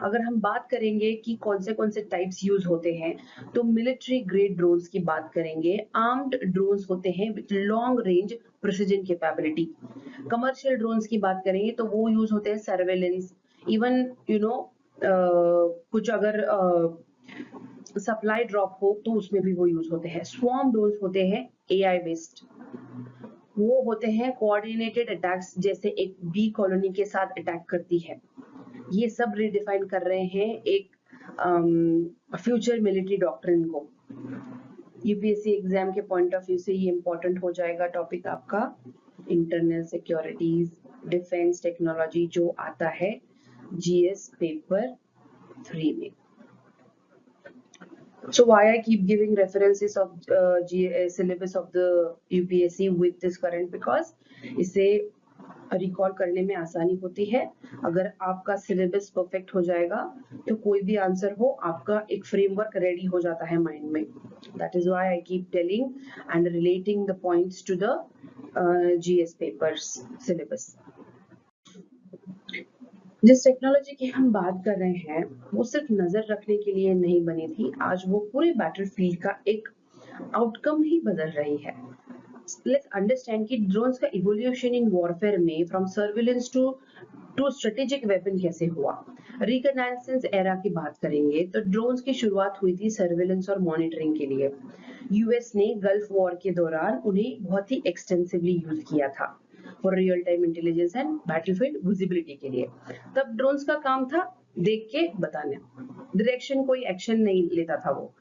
अगर हम बात करेंगे कि कौन से टाइप्स यूज होते हैं, तो मिलिट्री ग्रेड ड्रोन्स की बात करेंगे। आर्म्ड ड्रोन्स होते हैं with long range precision capability. Commercial drones की बात करेंगे तो वो यूज होते हैं सर्वेलेंस, इवन कुछ अगर सप्लाई ड्रॉप हो तो उसमें भी वो यूज होते हैं। स्वॉर्म ड्रोन्स होते हैं एआई बेस्ड, वो होते हैं कोऑर्डिनेटेड अटैक्स, जैसे एक बी कॉलोनी के साथ अटैक करती है। ये सब रिडिफाइन कर रहे हैं एक फ्यूचर मिलिट्री डॉक्ट्रिन को। यूपीएससी एग्जाम के पॉइंट ऑफ व्यू से ये इंपॉर्टेंट हो जाएगा टॉपिक आपका, इंटरनल सिक्योरिटीज डिफेंस टेक्नोलॉजी जो आता है जीएस पेपर 3 में। So why I keep giving references of syllabus of the UPSC with this current, because इसे रिकॉल करने में आसानी होती है। अगर आपका सिलेबस परफेक्ट हो जाएगा तो कोई भी आंसर हो आपका एक फ्रेमवर्क रेडी हो जाता है माइंड में। That is why I keep telling and relating the points to the GS papers syllabus. जिस टेक्नोलॉजी की हम बात कर रहे हैं वो सिर्फ नजर रखने के लिए नहीं बनी थी, आज वो पूरे बैटलफील्ड का एक आउटकम ही बदल रही है। Let's understand कि ड्रोन्स का इवोल्यूशन इन वॉरफेयर में from surveillance to strategic weapon कैसे हुआ। रिकॉग्नाइजेंस एरा की बात करेंगे तो ड्रोन्स की शुरुआत हुई थी सर्विलेंस और मॉनिटरिंग के लिए। यूएस ने गल्फ वॉर के दौरान उन्हें बहुत ही एक्सटेंसिवली यूज किया था for real time intelligence and battlefield visibility के लिए। तब ड्रोन्स का काम था देख के बताना, डायरेक्शन, कोई एक्शन नहीं लेता था वो।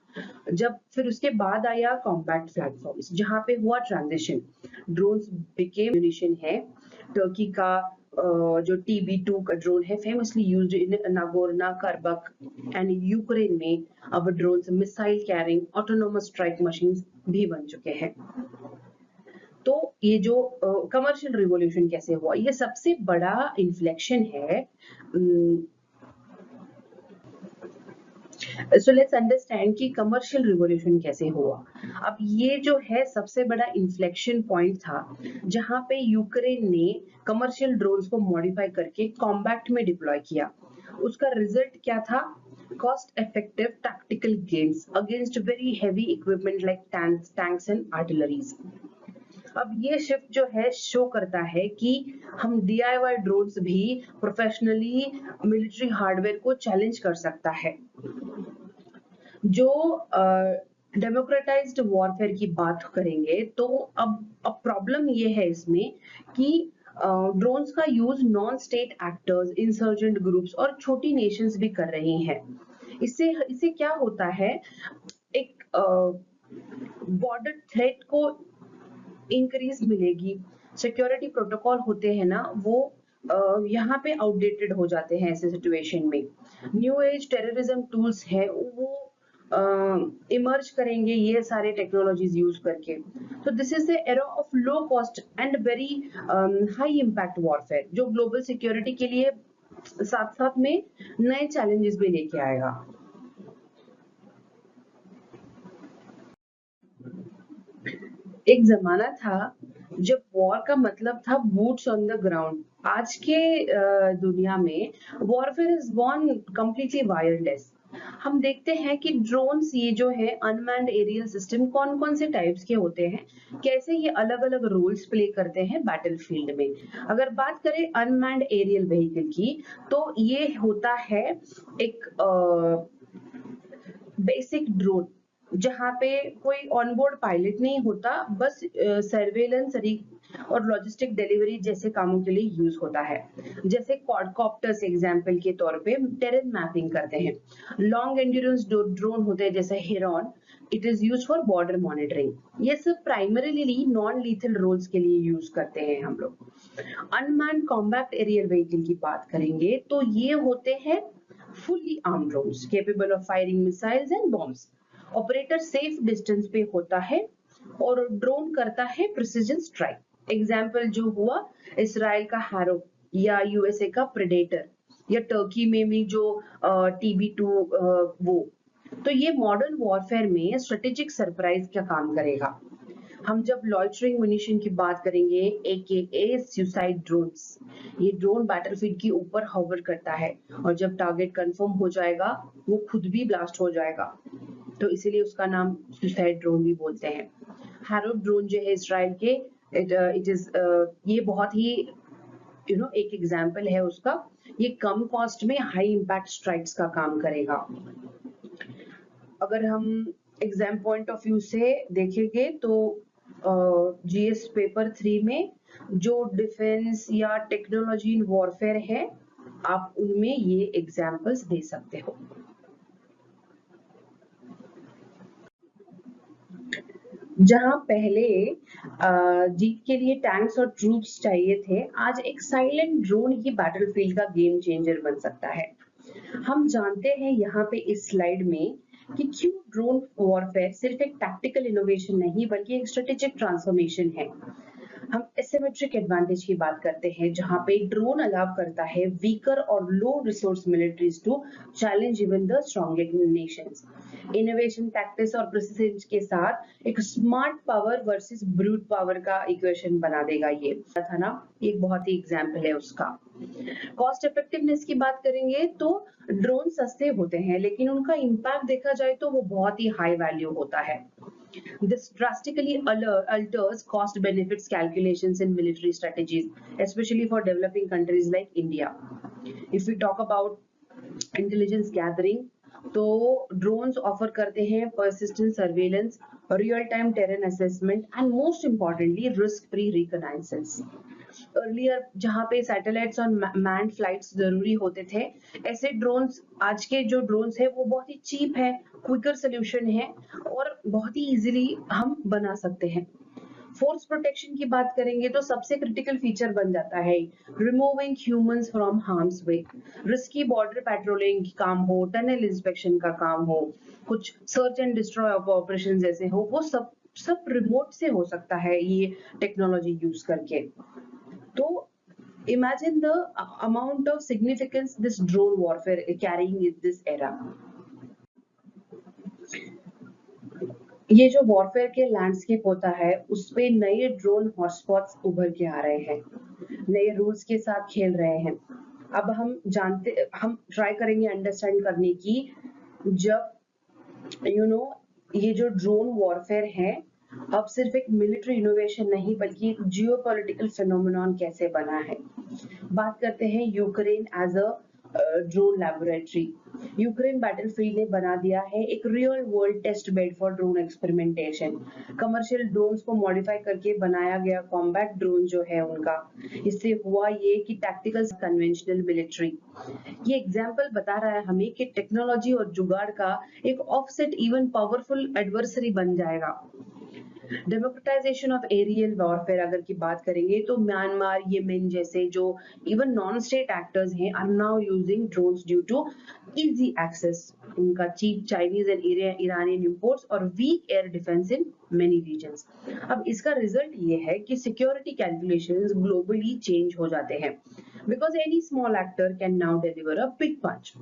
जब फिर उसके बाद आया कॉम्बैट प्लेटफॉर्म्स, जहां पे हुआ ट्रांजिशन, ड्रोन्स बिकेम म्यूनिशन है। टर्की का जो TB2 का ड्रोन है famously used in Nagorno Karabakh and Ukraine में अब drones missile carrying autonomous strike machines भी बन चुके हैं। तो ये जो कमर्शियल रिवॉल्यूशन कैसे हुआ, ये सबसे बड़ा इन्फ्लेक्शन है। सो लेट्स अंडरस्टैंड कि कमर्शियल रिवॉल्यूशन कैसे हुआ। अब ये जो है सबसे बड़ा इन्फ्लेक्शन पॉइंट था जहां पे यूक्रेन ने कमर्शियल ड्रोन्स को मॉडिफाई करके कॉम्बैट में डिप्लॉय किया। उसका रिजल्ट क्या था, cost effective tactical gains against very heavy equipment like tanks and artilleries. अब ये शिफ्ट जो है शो करता है कि हम DIY ड्रोन्स भी प्रोफेशनली मिलिट्री हार्डवेयर को चैलेंज कर सकता है। जो डेमोक्रेटाइज्ड वॉरफेयर की बात करेंगे तो अब प्रॉब्लम ये है इसमें कि ड्रोन्स का use non state actors, insurgent groups और छोटी नेशंस भी कर रही हैं। इससे क्या होता है, एक बॉर्डर थ्रेट को इंक्रीज मिलेगी। सिक्योरिटी प्रोटोकॉल होते हैं ना वो यहाँ पे आउटडेटेड हो जाते हैं ऐसे सिचुएशन में। न्यू एज टेररिज्म टूल्स है वो इमर्ज करेंगे ये सारे टेक्नोलॉजीज यूज करके। तो this is the era of low cost and very high impact warfare, जो ग्लोबल सिक्योरिटी के लिए साथ साथ में नए चैलेंजेस भी लेके आएगा। एक जमाना था जब वॉर का मतलब था बूट्स ऑन द ग्राउंड, आज के दुनिया में warfare is gone completely wireless. हम देखते हैं कि ड्रोन्स ये जो है अनमैन्ड एरियल सिस्टम कौन कौन से टाइप्स के होते हैं, कैसे ये अलग अलग रोल्स प्ले करते हैं बैटलफील्ड में। अगर बात करें अनमैन्ड एरियल व्हीकल की, तो ये होता है एक बेसिक ड्रोन जहाँ पे कोई ऑनबोर्ड पायलट नहीं होता, बस सर्वेलेंस और लॉजिस्टिक डिलीवरी जैसे कामों के लिए यूज होता है। जैसे क्वाडकॉप्टर्स एग्जांपल के तौर पे टेरेन मैपिंग करते हैं। लॉन्ग एंड्योरेंस ड्रोन होते हैं जैसे heron, it is use for border monitoring. ये सब प्राइमरीली नॉन लीथल रोल्स के लिए यूज करते हैं हम लोग। अनमैन्ड कॉम्बैक्ट एरियल व्हीकल की बात करेंगे तो ये होते हैं fully armed drones capable of firing missiles and bombs. Operator safe distance पे होता है और ड्रोन करता है प्रिसिजन स्ट्राइक। एग्जाम्पल जो हुआ इसराइल का हैरो या यूएसए का प्रेडेटर या टर्की में भी जो TB2 वो। तो ये मॉडर्न वॉरफेयर में स्ट्रेटेजिक सरप्राइज का काम करेगा। हम जब लॉइटरिंग म्यूनिशन की बात करेंगे, AKA सुसाइड ड्रोन्स, ये ड्रोन बैटलफील्ड के ऊपर हॉवर करता है और जब टारगेट कंफर्म हो जाएगा वो खुद भी ब्लास्ट हो जाएगा, तो इसीलिए उसका नाम सुसाइड ड्रोन भी बोलते हैं। हैरो ड्रोन जो है इसराइल के, इट इज ये बहुत ही एक एग्जाम्पल है उसका। ये कम कॉस्ट में हाई इम्पैक्ट स्ट्राइक्स का काम करेगा। अगर हम एग्जाम पॉइंट ऑफ व्यू से देखेंगे तो GS पेपर 3 में जो डिफेंस या टेक्नोलॉजी इन वॉरफेयर है, आप उनमें ये एग्जाम्पल्स दे सकते हो। जहां पहले जीत के लिए टैंक्स और ट्रूप्स चाहिए थे, आज एक साइलेंट ड्रोन ही बैटलफील्ड का गेम चेंजर बन सकता है। हम जानते हैं यहाँ पे इस स्लाइड में कि क्यों ड्रोन वॉरफेयर सिर्फ एक टैक्टिकल इनोवेशन नहीं बल्कि एक स्ट्रेटेजिक ट्रांसफॉर्मेशन है। हम एसिमेट्रिक एडवांटेज की बात करते हैं जहां पे ड्रोन अलाउ करता है वीकर और low resource militaries to challenge even the strongest nations. Innovation, tactics और प्रिसिजन के साथ एक smart power versus brute power का इक्वेशन बना देगा। ये था ना, एक बहुत ही एग्जांपल है उसका। कॉस्ट इफेक्टिवनेस की बात करेंगे तो ड्रोन सस्ते होते हैं लेकिन उनका इम्पैक्ट देखा जाए तो वो बहुत ही हाई वैल्यू होता है। This drastically alters cost benefits calculations in military strategies, especially for developing countries like India. If we talk about intelligence gathering, तो ड्रोन्स ऑफर करते हैं persistent surveillance, real time terrain assessment and most importantly risk free reconnaissance. Earlier जहां पे satellites और manned flights जरूरी होते थे, ऐसे ड्रोन्स, आज के जो ड्रोन्स है वो बहुत ही चीप है, क्विकर सोल्यूशन है और बहुत ही इजीली हम बना सकते हैं। फोर्स प्रोटेक्शन की बात करेंगे तो सबसे क्रिटिकल फीचर बन जाता है removing humans from harms way. Risky border patrolling काम हो, टनल इंस्पेक्शन का काम हो, कुछ सर्च एंड डिस्ट्रॉय ऑपरेशन जैसे हो, वो सब सब रिमोट से हो सकता है ये टेक्नोलॉजी यूज करके। तो imagine the amount of significance this drone warfare carrying in this era. ये जो वॉरफेयर के लैंडस्केप होता है उस पे नए ड्रोन हॉटस्पॉट्स उभर के आ रहे हैं, नए रूल्स के साथ खेल रहे हैं। अब हम ट्राई करेंगे अंडरस्टैंड करने की, जब ये जो ड्रोन वॉरफेयर है अब सिर्फ एक मिलिट्री इनोवेशन नहीं बल्कि एक जियोपॉलिटिकल फिनोमेनॉन कैसे बना है। बात करते हैं Ukraine as a drone laboratory. Ukraine battlefield ने बना दिया है एक real world test bed for drone experimentation. Commercial drones को मॉडिफाई करके बनाया गया कॉम्बैट ड्रोन जो है उनका, इससे हुआ ये कि टैक्टिकल कन्वेंशनल मिलिट्री। ये एग्जाम्पल बता रहा है हमें कि टेक्नोलॉजी और जुगाड़ का एक ऑफसेट इवन पावरफुल एडवर्सरी बन जाएगा। डेमोक्रेटाइजेशन ऑफ एरियल वॉरफेयर अगर की बात करेंगे तो म्यांमार, येमेन जैसे जो इवन नॉन स्टेट एक्टर्स हैं are now using drones due to easy access, उनका cheap Chinese and Iranian imports और weak air defence in many regions. अब इसका रिजल्ट ये है कि सिक्योरिटी कैलकुलेशंस ग्लोबली चेंज हो जाते हैं because any small actor can now deliver a big punch.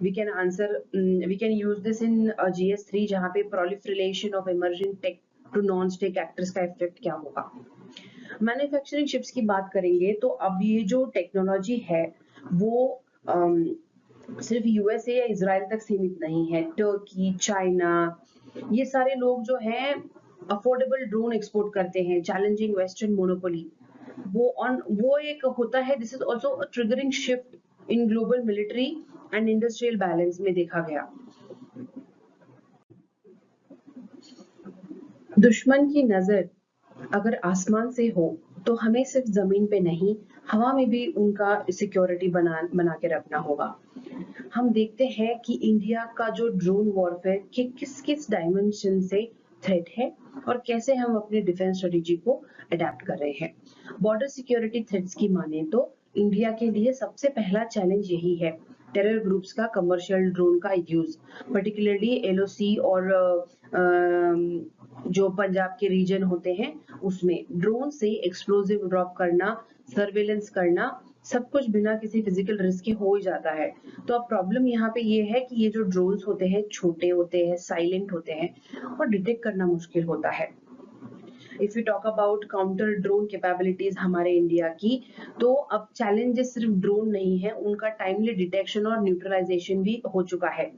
We can use this in GS3 जहाँ पे proliferation of emerging tech to non-tech actors का इफेक्ट क्या होगा। मैन्युफैक्चरिंग शिप्स की बात करेंगे तो अब ये जो टेक्नोलॉजी है वो सिर्फ यूएसए या इजराइल तक सीमित नहीं है। टर्की, चाइना, ये सारे लोग जो हैं अफोर्डेबल ड्रोन एक्सपोर्ट करते हैं, चैलेंजिंग वेस्टर्न मोनोपोली। वो एक होता है, this is also a triggering shift in global military and industrial balance में देखा गया। दुश्मन की नजर अगर आसमान से हो तो हमें सिर्फ जमीन पे नहीं, हवा में भी उनका सिक्योरिटी बना के रखना होगा। हम देखते हैं कि इंडिया का जो ड्रोन वॉरफेयर के किस किस डायमेंशन से थ्रेट है और कैसे हम अपने डिफेंस स्ट्रेटेजी को अडेप्ट कर रहे हैं। बॉर्डर सिक्योरिटी थ्रेट्स की माने तो इंडिया के लिए सबसे पहला चैलेंज यही है, टेरर ग्रुप्स का कमर्शियल ड्रोन का यूज, पर्टिकुलरली एलओसी और जो पंजाब के रीजन होते हैं उसमें ड्रोन से एक्सप्लोजिव ड्रॉप करना, सर्वेलेंस करना, सब कुछ बिना किसी फिजिकल रिस्क के हो ही जाता है। तो अब प्रॉब्लम यहाँ पे ये है कि ये जो ड्रोन्स होते हैं छोटे होते हैं, साइलेंट होते हैं और डिटेक्ट करना मुश्किल होता है। If you talk about counter drone capabilities हमारे इंडिया की, तो अब चैलेंजेस सिर्फ ड्रोन नहीं है, उनका टाइमली डिटेक्शन और न्यूट्रलाइजेशन भी हो चुका है।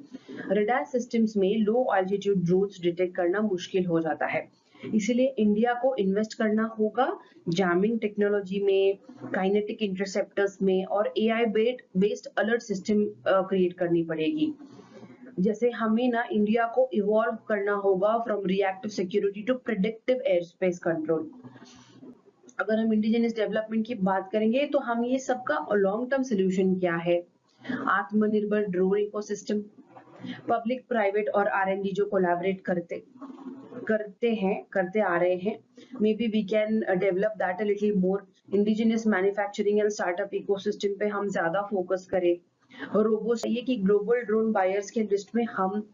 रडार सिस्टम्स में लो ऑल्टीट्यूड ड्रोन्स डिटेक्ट करना मुश्किल हो जाता है, इसीलिए इंडिया को इन्वेस्ट करना होगा जैमिंग टेक्नोलॉजी में, काइनेटिक इंटरसेप्टर्स में और AI based alert system create करनी पड़ेगी। जैसे हमें ना इंडिया को इवॉल्व करना होगा from reactive security to predictive air space control. अगर हम इंडिजिनियस डेवलपमेंट की बात करेंगे तो हम ये सबका लॉन्ग टर्म सोल्यूशन क्या है, आत्मनिर्भर ड्रोन इकोसिस्टम, पब्लिक प्राइवेट और आर&डी जो कोलैबोरेट करते आ रहे हैं, maybe we can develop that a little more. Indigenous manufacturing and startup ecosystem पे हम ज्यादा फोकस करें। रोबो चाहिए कि ग्लोबल ड्रोन बायर्स के लिस्ट में हम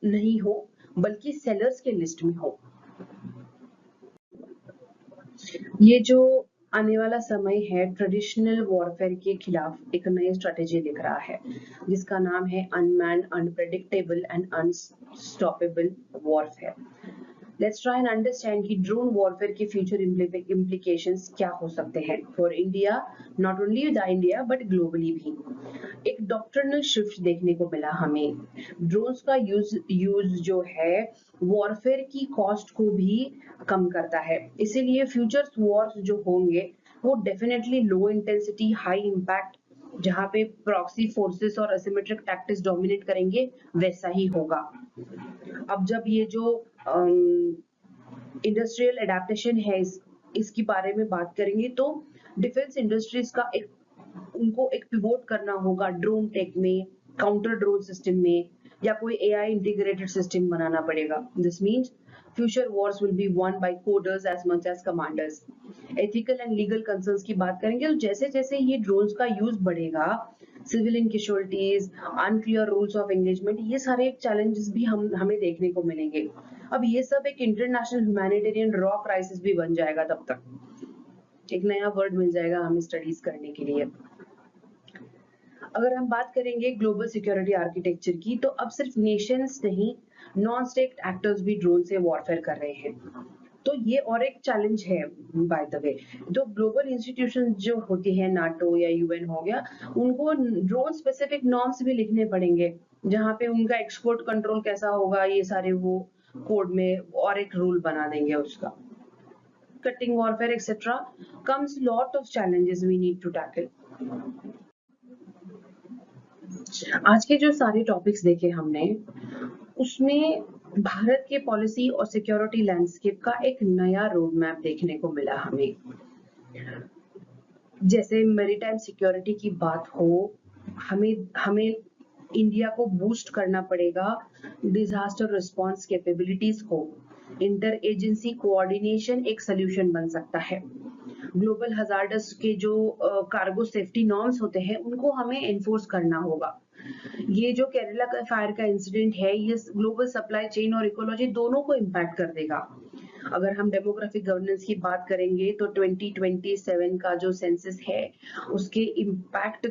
नहीं हो बल्कि सेलर्स के लिस्ट में हो। ये जो आने वाला समय है ट्रेडिशनल वॉरफेयर के खिलाफ एक नई स्ट्रेटेजी लिख रहा है जिसका नाम है unmanned, unpredictable and unstoppable warfare. Let's try and understand कि ड्रोन वॉरफेयर के फ्यूचर इम्प्लीकेशंस क्या हो सकते हैं for India, not only the India but globally भी। एक डॉक्ट्रिनल शिफ्ट देखने को मिला हमें, ड्रोन्स का यूज जो है वॉरफेयर की कॉस्ट को भी कम करता है, इसीलिए फ्यूचर वॉर्स जो होंगे वो definitely low intensity high impact, जहां पे प्रॉक्सी फोर्सेस और असिमेट्रिक टैक्टिक्स डोमिनेट करेंगे वैसा ही होगा। अब जब ये जो इंडस्ट्रियल एडेप्टेशन है इसके बारे में बात करेंगे तो डिफेंस इंडस्ट्रीज का उनको एक पिवोट करना होगा ड्रोन टेक में, काउंटर ड्रोन सिस्टम में या कोई एआई इंटीग्रेटेड सिस्टम बनाना पड़ेगा। This means future wars will be won by coders as much as commanders. Ethical and legal concerns की बात करेंगे तो जैसे जैसे ये ड्रोन्स का यूज बढ़ेगा, civilian casualties, unclear rules of engagement, ये सारे चैलेंजेस भी हमें देखने को मिलेंगे। अब ये सब एक इंटरनेशनल ह्यूमैनिटेरियन रॉ क्राइसिस भी बन जाएगा, तब तक एक नया वर्ड मिल जाएगा हमें स्टडीज करने के लिए। अगर हम बात करेंगे ग्लोबल सिक्योरिटी आर्किटेक्चर की तो अब सिर्फ नेशंस नहीं, नॉन स्टेट एक्टर्स भी ड्रोन से वॉरफेयर कर रहे हैं, तो ये और एक चैलेंज है बाय द वे। तो ग्लोबल इंस्टीट्यूशन जो होती है, नाटो या यूएन हो गया, उनको ड्रोन स्पेसिफिक नॉर्म्स भी लिखने पड़ेंगे जहां पे उनका एक्सपोर्ट कंट्रोल कैसा होगा, ये सारे वो कोड में और एक रूल बना देंगे उसका। Cutting warfare etcetera comes lot of challenges we need to tackle. आज के जो सारे टॉपिक्स देखे हमने उसमें भारत के पॉलिसी और सिक्योरिटी लैंडस्केप का एक नया रोड मैप देखने को मिला हमें। जैसे मैरीटाइम सिक्योरिटी की बात हो, हमें इंडिया को बूस्ट करना पड़ेगा डिजास्टर रिस्पांस कैपेबिलिटीज को, इंटर एजेंसी कोऑर्डिनेशन एक सोल्यूशन बन सकता है। ग्लोबल हजार्डस के जो कार्गो सेफ्टी नॉर्म्स होते हैं उनको हमें एनफोर्स करना होगा। ये जो केरला का फायर का इंसिडेंट है, ये ग्लोबल सप्लाई चेन और इकोलॉजी दोनों को इम्पैक्ट कर देगा। अगर हम डेमोग्राफिक गवर्नेंस की बात करेंगे तो 2027 का जो सेंसस है उसके इम्पैक्ट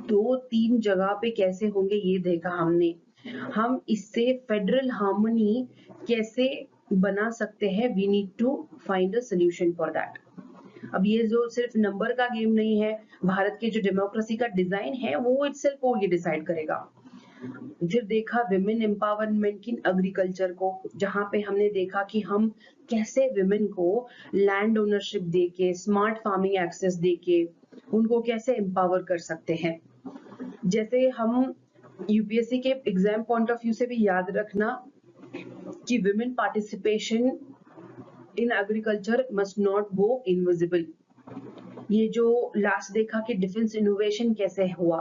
2-3 जगह पे कैसे होंगे ये देखा हमने। हम इससे फेडरल हार्मनी कैसे बना सकते हैं, we need to find a solution for that. अब ये जो सिर्फ नंबर का गेम नहीं है, भारत के जो डेमोक्रेसी का डिजाइन है वो इटसेल्फ वो ये डिसाइड करेगा। फिर देखा विमेन एम्पावरमेंट इन एग्रीकल्चर को, जहां पे हमने देखा कि हम कैसे विमेन को लैंड ओनरशिप देके, स्मार्ट फार्मिंग एक्सेस देके उनको कैसे एम्पावर कर सकते हैं। जैसे हम यूपीएससी के एग्जाम पॉइंट ऑफ व्यू से भी याद रखना कि women participation in agriculture must not go invisible. ये जो लास्ट देखा कि डिफेंस इनोवेशन कैसे हुआ,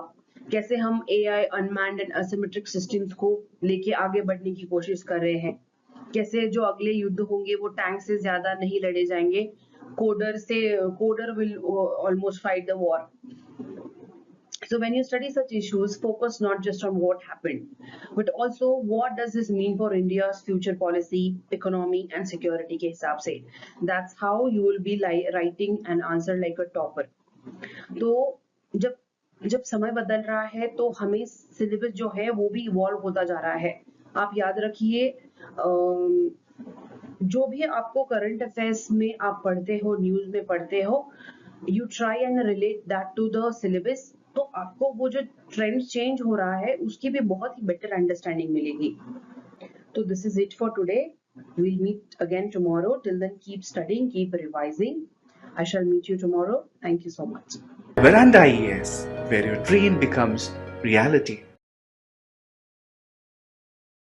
कैसे हम AI, unmanned and asymmetric systems को लेके आगे बढ़ने की कोशिश कर रहे हैं, कैसे जो अगले युद्ध होंगे वो टैंक से ज्यादा नहीं लड़े जाएंगे, coder will almost fight the war. So when you study such issues, focus not just on what happened, but also what does this mean for India's future policy, economy and security के हिसाब से। That's how you will be writing an answer like a topper. तो जब समय बदल रहा है तो हमें सिलेबस जो है वो भी इवॉल्व होता जा रहा है। आप याद रखिए, जो भी आपको करंट अफेयर्स में आप पढ़ते हो, न्यूज में पढ़ते हो, you try and relate that to the syllabus, तो आपको वो जो ट्रेंड चेंज हो रहा है उसकी भी बहुत ही बेटर अंडरस्टैंडिंग मिलेगी। तो this is it for today, we'll meet again tomorrow. Till then, keep studying, keep revising. I shall meet you tomorrow. Thank you so much. Veranda IAS, where your dream becomes reality.